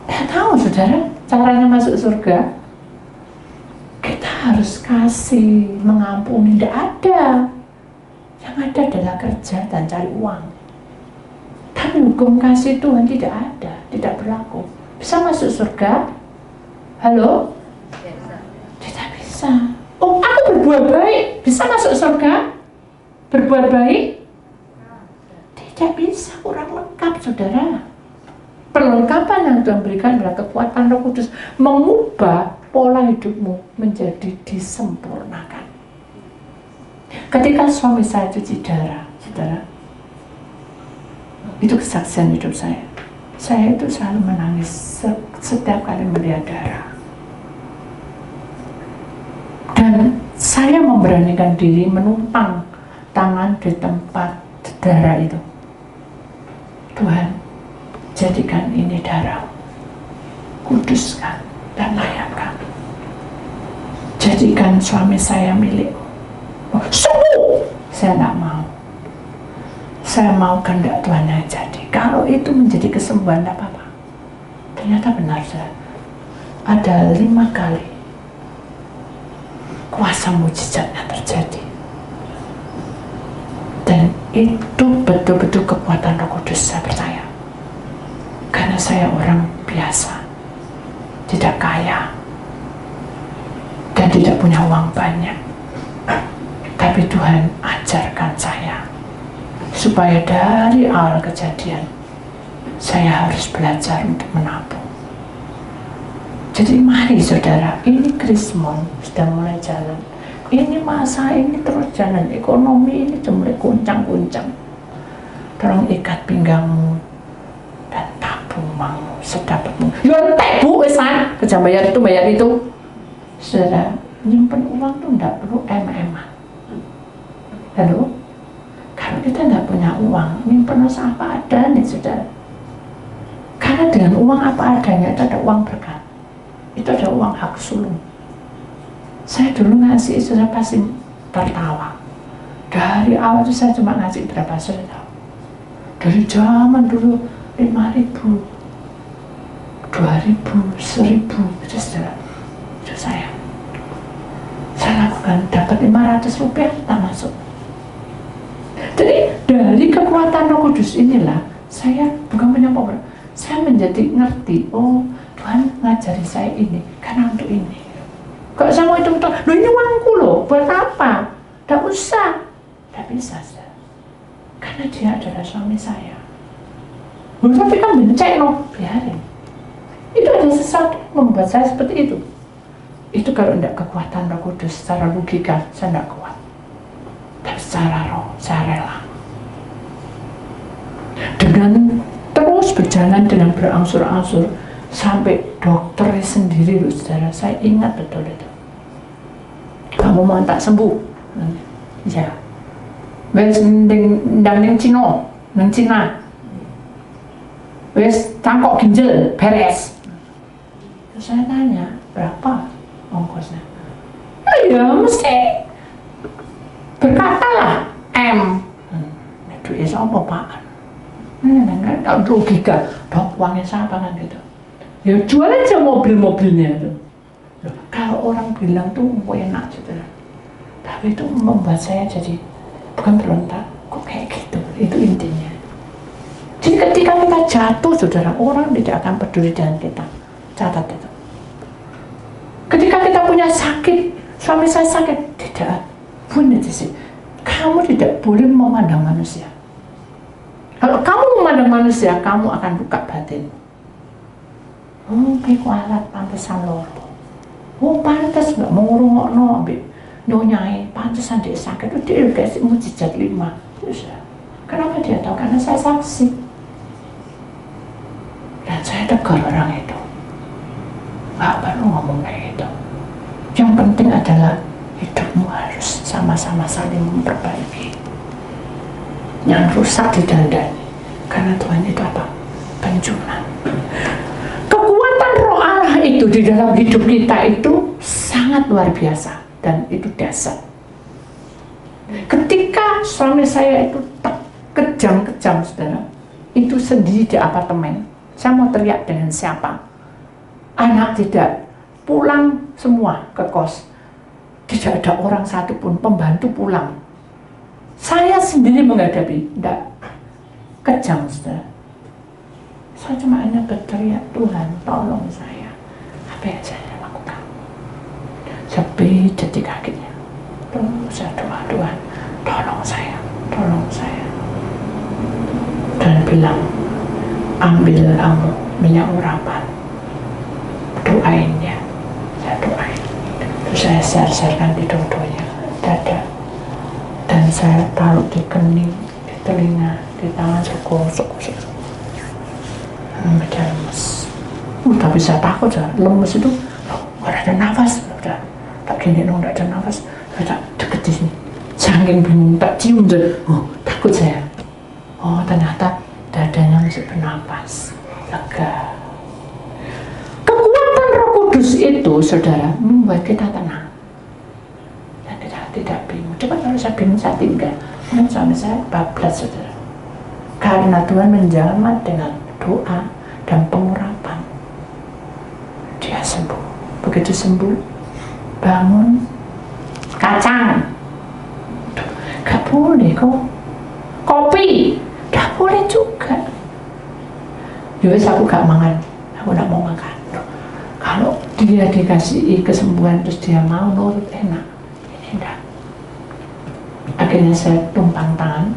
Gak tahu saudara caranya masuk surga? Kita harus kasih, mengampuni, enggak ada. Yang ada adalah kerja dan cari uang. Tapi hukum kasih Tuhan tidak ada, tidak berlaku. Bisa masuk surga? Halo? Tidak bisa. Oh, aku berbuat baik, bisa masuk surga? Berbuat baik? Tidak bisa, kurang lengkap, saudara. Perlengkapan yang Tuhan berikan adalah kekuatan Roh Kudus mengubah pola hidupmu menjadi disempurnakan. Ketika suami saya cuci darah, saudara, itu kesaksian hidup saya. Saya itu selalu menangis setiap kali melihat darah. Dan saya memberanikan diri menumpang tangan di tempat darah itu. Tuhan, jadikan ini darah, kuduskan dan layakkan. Jadikan suami saya milik. Oh, sungguh saya tidak mau. Saya mau kehendak Tuhan yang jadi. Kalau itu menjadi kesembuhan, tidak apa-apa. Ternyata benar, saudara. Ada 5 kali kuasa mujizatnya terjadi. Dan itu betul-betul kekuatan Roh Kudus, saya percaya. Karena saya orang biasa, tidak kaya, dan tidak punya uang banyak. Tapi Tuhan ajarkan saya supaya dari awal kejadian saya harus belajar untuk menabung. Jadi mari saudara, ini Krismon sudah mulai jalan. Ini masa ini terus jalan, ekonomi ini mulai goncang-goncang. Tolong ikat pinggangmu dan tabung mau sedapatmu. Yontek Bu, wesan, kerja bayar itu. Saudara, nyimpen uang tuh enggak perlu em-eman. Halo? Kalau kita tidak punya uang, nyimpen apa adanya, saudara. Karena dengan uang apa adanya itu ada uang berkat. Itu ada uang hak sulung. Saya dulu ngasih, saudara pasti tertawa. Dari awal itu saya cuma ngasih berapa, saudara? Dari zaman dulu 5.000, 2.000, 1.000, itu saudara. Itu saya lakukan, dapat 500 rupiah, tak masuk. Jadi dari kekuatan Roh Kudus inilah saya bukan menyampaikan, saya menjadi ngerti. Oh, Tuhan ngajari saya ini karena untuk ini. Kalau saya mau hitung-hitung, loh ini uangku loh, buat apa? Tidak usah, tidak bisa, saudara. Karena dia adalah suami saya. Loh, tapi kan benceng loh, biarin. Itu ada sesuatu yang membuat saya seperti itu. Itu kalau tidak kekuatan Roh Kudus, secara logika saya tidak kuat. Dan secara roh, saya rela. Dengan terus berjalan dengan berangsur-angsur sampai dokter sendiri loh, saudara, saya ingat betul itu. Kamu mau tak sembuh? Ya. Wes ndang Cina. Wes tangkok ginjal beres. Terus saya tanya, berapa ongkosnya? Ya mesti berkatalah M. Duit siapa Pak? Kalau logika, dok uangnya siapa kan gitu. Ya jual aja mobil-mobilnya itu. Loh, kalau orang bilang tuh enak gitu. Tapi itu membuat saya jadi bukan berontak, kok kayak gitu. Itu intinya. Jadi ketika kita jatuh, saudara, orang tidak akan peduli dengan kita. Catat itu. Ketika kita punya sakit, suami saya sakit, tidak. Punya di sini. Kamu tidak boleh memandang manusia. Kalau kamu memandang manusia, kamu akan luka batin. Oh, kayak kualat pantesan loro. Oh, pantes nggak mau ngurungokno ambek nyonyai, pantesan dia sakit. Itu dia kasih mujizat 5. Kenapa dia tahu? Karena saya saksi. Dan saya tegur orang itu. Nggak perlu ngomong kayak gitu. Yang penting adalah hidupmu harus sama-sama saling memperbaiki. Yang rusak didandani. Karena Tuhan itu apa? Penjunan. Kekuatan roh Allah itu di dalam hidup kita itu sangat luar biasa. Dan itu dasar. Ketika suami saya itu kejam-kejam, saudara, itu sendiri di apartemen. Saya mau teriak dengan siapa? Anak tidak, pulang semua ke kos. Tidak ada orang satupun, pembantu pulang. Saya sendiri menghadapi, tidak kejam, saudara. Saya cuma hanya berteriak, Tuhan tolong saya. Apa yang saya lakukan? Saya pijat di kakinya. Terus saya doa, Tuhan tolong saya, tolong saya. Dan bilang, ambil kamu minyak urapan, doain ya. Saya doain. Terus saya share-sharekan di dua-duanya, dada. Dan saya taruh di kening, di telinga, di tangan, sekosok-kosok. Dia lemes. Tapi saya takut, lemes itu nggak ada nafas. Udah tak gini dong, nggak ada nafas. Tak deket di sini. Saking bingung, tak cium aja. Oh, takut saya. Oh, ternyata dadanya masih bernapas. Lega. Kekuatan Roh Kudus itu, saudara, membuat kita tenang. Dan kita tidak bingung. Coba kalau saya bingung, saya tinggal. Mungkin suami saya bablas, saudara. Karena Tuhan menjamah dengan doa dan pengurapan. Dia sembuh. Begitu sembuh, bangun, kacang. Gak boleh kok. Kopi, gak boleh juga. Yowes, aku gak makan, aku gak mau makan. Kalau dia dikasih kesembuhan terus dia mau nurut, enak. Ini enggak. Akhirnya saya tumpang tangan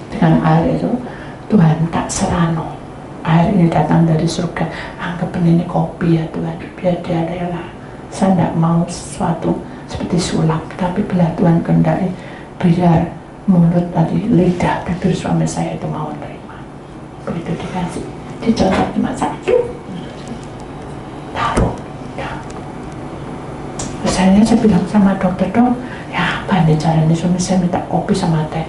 dengan air itu. Tuhan, tak serano. Air ini datang dari surga. Anggap ini kopi ya Tuhan. Biar dia rela. Saya tidak mau sesuatu seperti sulap. Tapi bila Tuhan kehendaki, biar mulut tadi, lidah, bibir suami saya itu mau terima. Begitu dikasih, dicontoh cuma satu, taruh. Ya. Terus saya bilang sama dokter, dok, ya apa nih caranya suami saya minta kopi sama teh?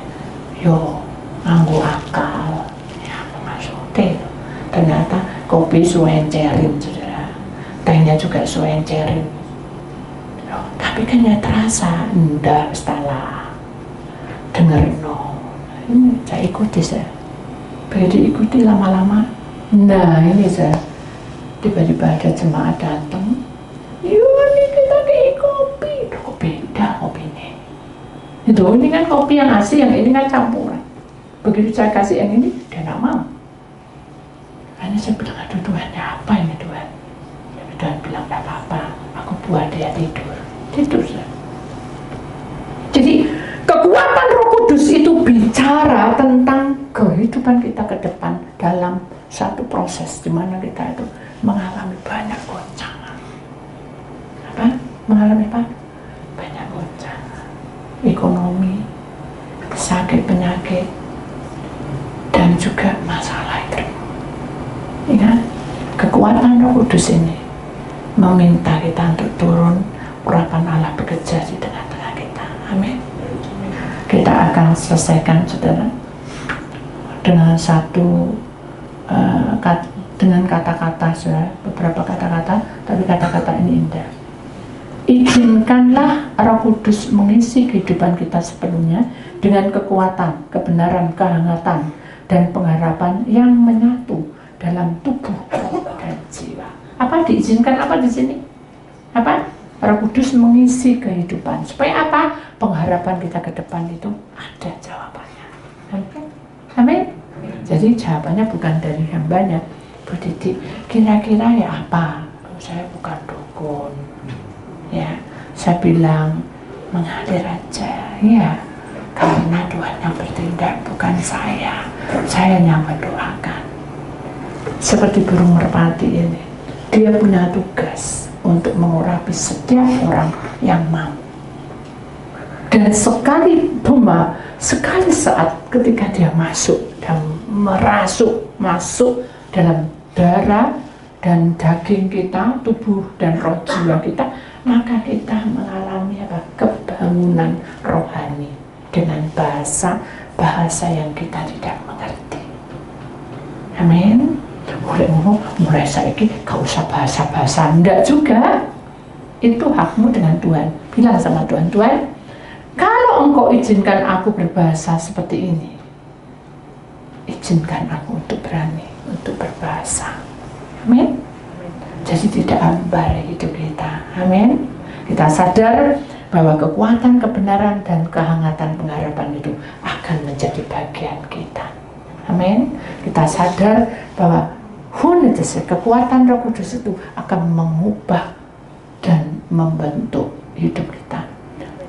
Yo, nganggu akal. Ya, masuk teh. Ternyata kopi suencerin, saudara. Tehnya juga suencerin. Tapi kan ya terasa, enggak, salah. Dengar no, ini saya ikuti saya. Begitu ikuti lama-lama, nah ini saya tiba-tiba ada jemaat datang. Yuni kita kayak kopi, kok beda kopi ini. Itu ini kan kopi yang asli, yang ini kan campuran. Begitu saya kasih yang ini, dia nggak mau. Karena saya bilang, aduh Tuhan, ya apa ini Tuhan? Tuhan bilang, nggak apa-apa, aku buat dia tidur. Tidur saya. Jadi kekuatan Roh Kudus itu bicara tentang kehidupan kita ke depan dalam satu proses di mana kita itu mengalami banyak goncangan. Apa? Mengalami apa? Banyak goncangan. Ekonomi, sakit penyakit, dan juga masalah itu. Ingat, kekuatan Roh Kudus ini meminta kita untuk turun, urapan Allah bekerja di tengah-tengah kita. Amin. Kita akan selesaikan, saudara, dengan dengan kata-kata, saudara, beberapa kata-kata, tapi kata-kata ini indah. Izinkanlah Roh Kudus mengisi kehidupan kita sepenuhnya dengan kekuatan, kebenaran, kehangatan, dan pengharapan yang menyatu dalam tubuh dan jiwa. Apa diizinkan apa di sini? Apa? Roh Kudus mengisi kehidupan. Supaya apa? Pengharapan kita ke depan itu ada jawabannya. Amin. Amin. Jadi jawabannya bukan dari hambanya, Bu Titi, kira-kira ya apa? Oh, saya bukan dukun. Ya, saya bilang mengalir aja, ya. Karena Tuhan yang bertindak, bukan saya. Saya yang mendoakan. Seperti burung merpati ini, dia punya tugas untuk mengurapi setiap orang yang mau. Dan sekali saat ketika dia masuk dan masuk dalam darah dan daging kita, tubuh dan roh jiwa kita, maka kita mengalami kebangunan rohani dengan bahasa yang kita tidak mengerti. Amin. Mulai saiki gak usah bahasa enggak juga. Itu hakmu dengan Tuhan. Bilang sama Tuhan, Tuhan, kalau Engkau izinkan aku berbahasa seperti ini, izinkan aku untuk berani untuk berbahasa. Amin. Jadi tidak hambar hidup kita. Amin. Kita sadar bahwa kekuatan, kebenaran, dan kehangatan pengharapan itu akan menjadi bagian kita. Amin. Kita sadar bahwa kekuatan Roh Kudus itu akan mengubah dan membentuk hidup kita.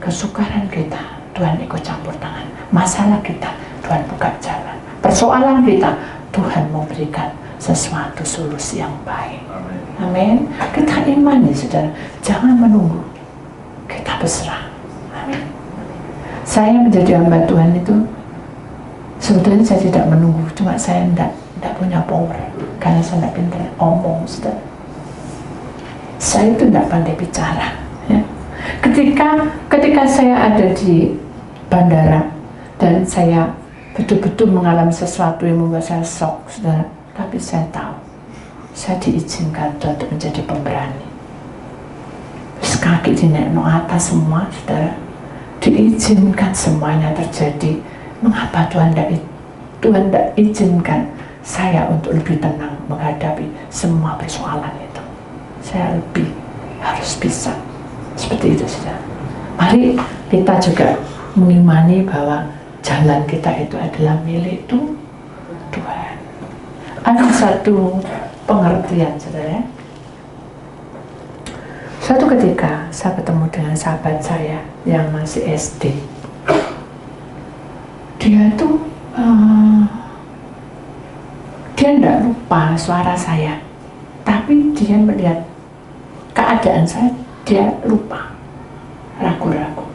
Kesukaran kita, Tuhan ikut campur tangan. Masalah kita, Tuhan buka jalan. Persoalan kita, Tuhan memberikan sesuatu solusi yang baik. Amin. Kita imani, saudara. Jangan menunggu. Kita berserah. Amin. Saya menjadi hamba Tuhan itu, sebetulnya saya tidak menunggu. Cuma saya tidak punya power. Karena saya tidak pintar omong, saudara. Saya itu tidak pandai bicara. Ya. Ketika saya ada di bandara dan saya betul-betul mengalami sesuatu yang membuat saya shock, saudara. Tapi saya tahu, saya diizinkan untuk menjadi pemberani. Kaki dinaikno atas semua, saudara. Diizinkan semuanya terjadi. Mengapa Tuhan tidak izinkan saya untuk lebih tenang menghadapi semua persoalan itu? Saya lebih harus bisa seperti itu, saudara. Mari kita juga mengimani bahwa jalan kita itu adalah milik Tuhan. Ada satu pengertian, saudara. Suatu ketika saya ketemu dengan sahabat saya yang masih SD. Dia tuh dia tidak lupa suara saya, tapi dia melihat keadaan saya, dia lupa, ragu-ragu.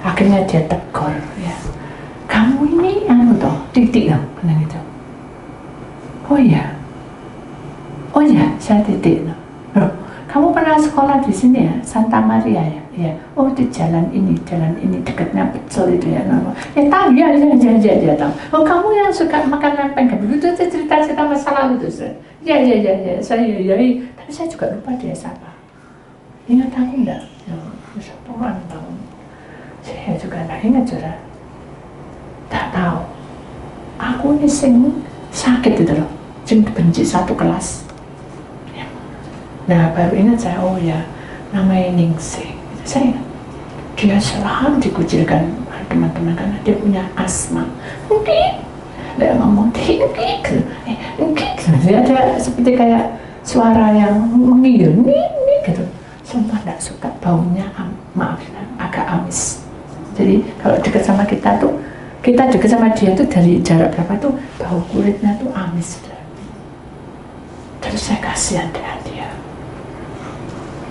Akhirnya dia tegur, ya, kamu ini titik dong, bilang gitu. Oh ya, saya titik. Loh, kamu pernah sekolah di sini ya, Santa Maria ya? Ya. Oh, di jalan ini dekatnya Pecel itu ya. Ya tahu, ya tahu. Oh, kamu yang suka makan lempeng kan? Itu cerita masa lalu itu. Ya, saya tapi saya juga lupa dia siapa. Ingat aku enggak? Ya, puluhan tahun. Saya juga enggak ingat, saudara. Tak tahu. Aku ini sakit itu loh. Sing benci satu kelas. Ya. Nah, baru ingat saya, oh ya, namanya Ningsih. Saya ingat. Dia selalu dikucilkan teman-teman karena dia punya asma. Mungkin dia ngomong gitu. Dia ada seperti kayak suara yang mengiur gitu. Sumpah tidak suka baunya, agak amis. Jadi kalau dekat sama kita dekat sama dia tuh dari jarak berapa tuh bau kulitnya tuh amis. Terus saya kasihan dengan dia.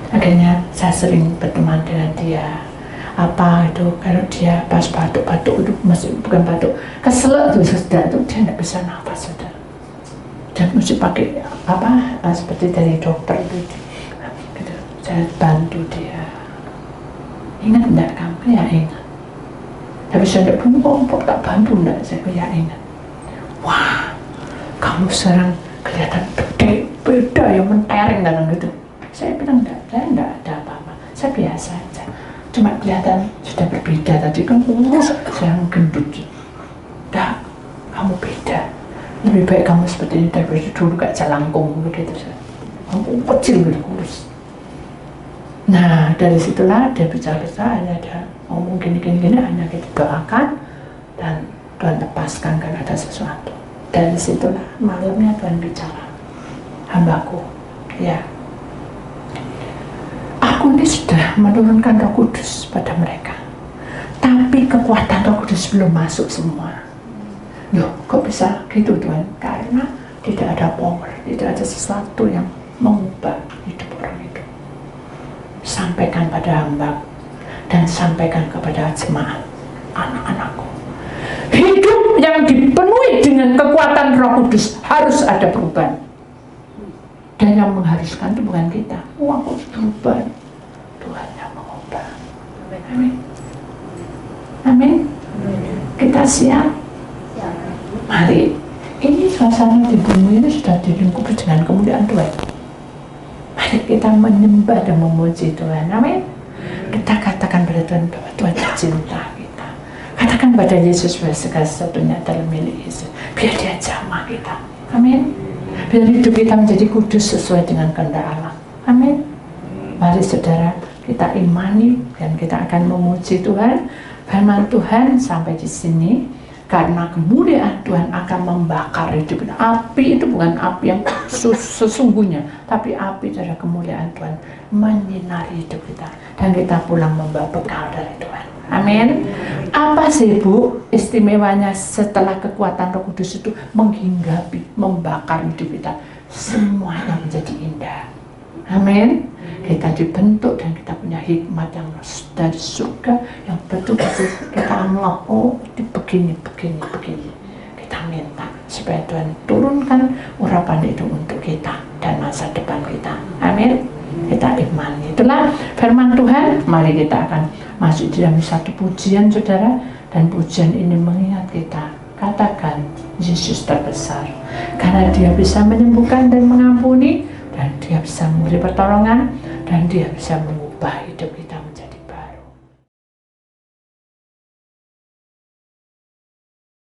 Akhirnya saya sering berteman dengan dia. Apa itu kalau dia pas batuk itu masih bukan batuk, keselak tuh sudah tuh dia tidak bisa nafas, sudah. Dan mesti pakai seperti dari dokter itu. Gitu. Saya bantu dia. Ingat enggak kamu? Ya ingat. Tapi saya tidak pun tak bantu enggak, saya ya ingat. Wah, kamu sekarang kelihatan beda yang mentereng kan gitu. Saya bilang saya enggak ada apa-apa, saya biasa aja. Cuma kelihatan sudah berbeda, tadi kan kurus, sekarang gendut. Enggak, kamu beda. Lebih baik kamu seperti ini daripada dulu kayak jalangkung begitu. Kamu kecil gitu, kurus. Nah, dari situlah dia bicara, hanya ada ngomong gini, hanya kita doakan dan Tuhan lepaskan kan ada sesuatu. Dari situlah malamnya Tuhan bicara, hambaku, ya, aku ini sudah menurunkan Roh Kudus pada mereka, tapi kekuatan Roh Kudus belum masuk semua. Loh, kok bisa gitu Tuhan? Karena tidak ada power, tidak ada sesuatu yang mengubah hidup orang itu. Sampaikan pada hamba dan sampaikan kepada jemaat, anak-anakku, hidup yang dipenuhi dengan kekuatan Roh Kudus harus ada perubahan. Dan yang mengharuskan itu bukan kita. Aku harus berubah, Tuhan yang mengubah. Amin. Amin. Kita siap. Mari. Ini suasana di bumi ini sudah dilingkupi dengan kemuliaan Tuhan. Mari kita menyembah dan memuji Tuhan. Amin. Kita katakan pada Tuhan bahwa Tuhan cinta kita. Katakan pada Yesus bahwa segala sesuatunya adalah milik Yesus. Biar dia jamah kita. Amin. Biar hidup kita menjadi kudus sesuai dengan kehendak Allah. Amin. Mari saudara, kita imani dan kita akan memuji Tuhan. Firman Tuhan sampai di sini. Karena kemuliaan Tuhan akan membakar hidup kita. Api itu bukan api yang sesungguhnya, tapi api dari kemuliaan Tuhan menyinari hidup kita. Dan kita pulang membawa bekal dari Tuhan. Amin. Apa sih Bu istimewanya setelah kekuatan Roh Kudus itu menghinggapi, membakar hidup kita? Semuanya menjadi indah. Amin. Kita dibentuk dan kita punya hikmat yang dari surga yang betul-betul kita Allah. Oh, begini. Kita minta supaya Tuhan turunkan urapan itu untuk kita dan masa depan kita. Amin. Kita imani. Itulah firman Tuhan. Mari kita akan masuk di dalam satu pujian, saudara. Dan pujian ini mengingat kita. Katakan Yesus terbesar. Karena dia bisa menyembuhkan dan mengampuni. Dan dia bisa memberi pertolongan. Dan dia bisa mengubah hidup kita